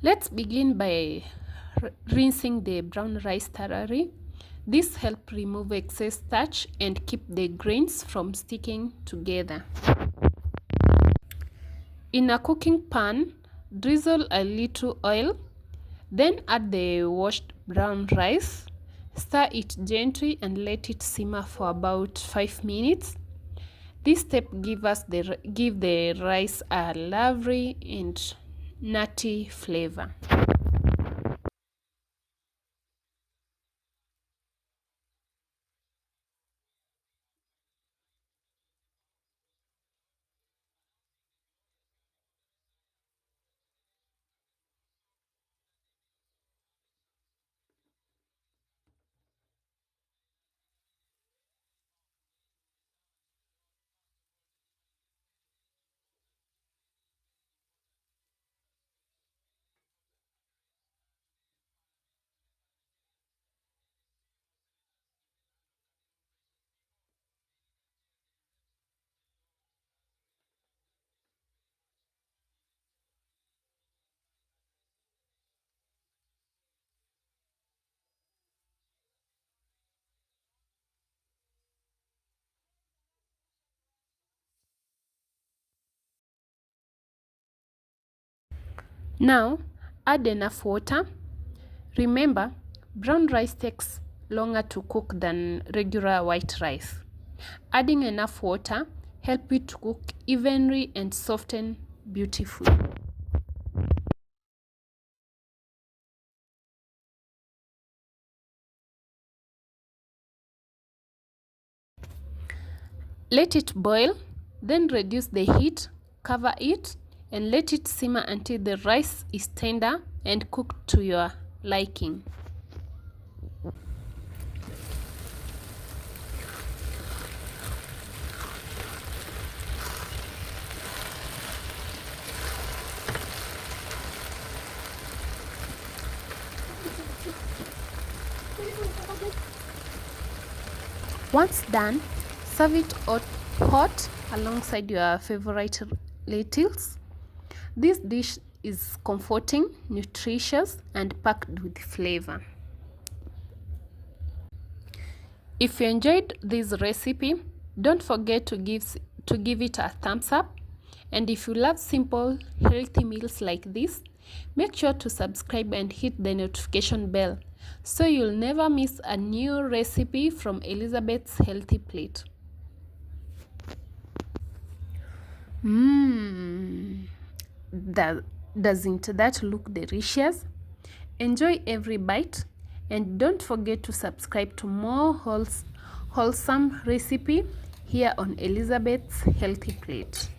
Let's begin by rinsing the brown rice thoroughly. This helps remove excess starch and keep the grains from sticking together. In a cooking pan, drizzle a little oil, then add the washed brown rice. Stir it gently and let it simmer for about 5 minutes. This step give the rice a lovely and nutty flavor. Now, add enough water. Remember, brown rice takes longer to cook than regular white rice. Adding enough water helps it to cook evenly and soften beautifully. Let it boil, then reduce the heat, cover it, and let it simmer until the rice is tender and cooked to your liking. Once done, serve it hot alongside your favorite lentils. This dish is comforting, nutritious, and packed with flavor. If you enjoyed this recipe, don't forget to give it a thumbs up. And if you love simple, healthy meals like this, make sure to subscribe and hit the notification bell so you'll never miss a new recipe from Elizabeth's Healthy Plate. Doesn't that look delicious? Enjoy every bite, and don't forget to subscribe to more wholesome recipe here on Elizabeth's Healthy Plate.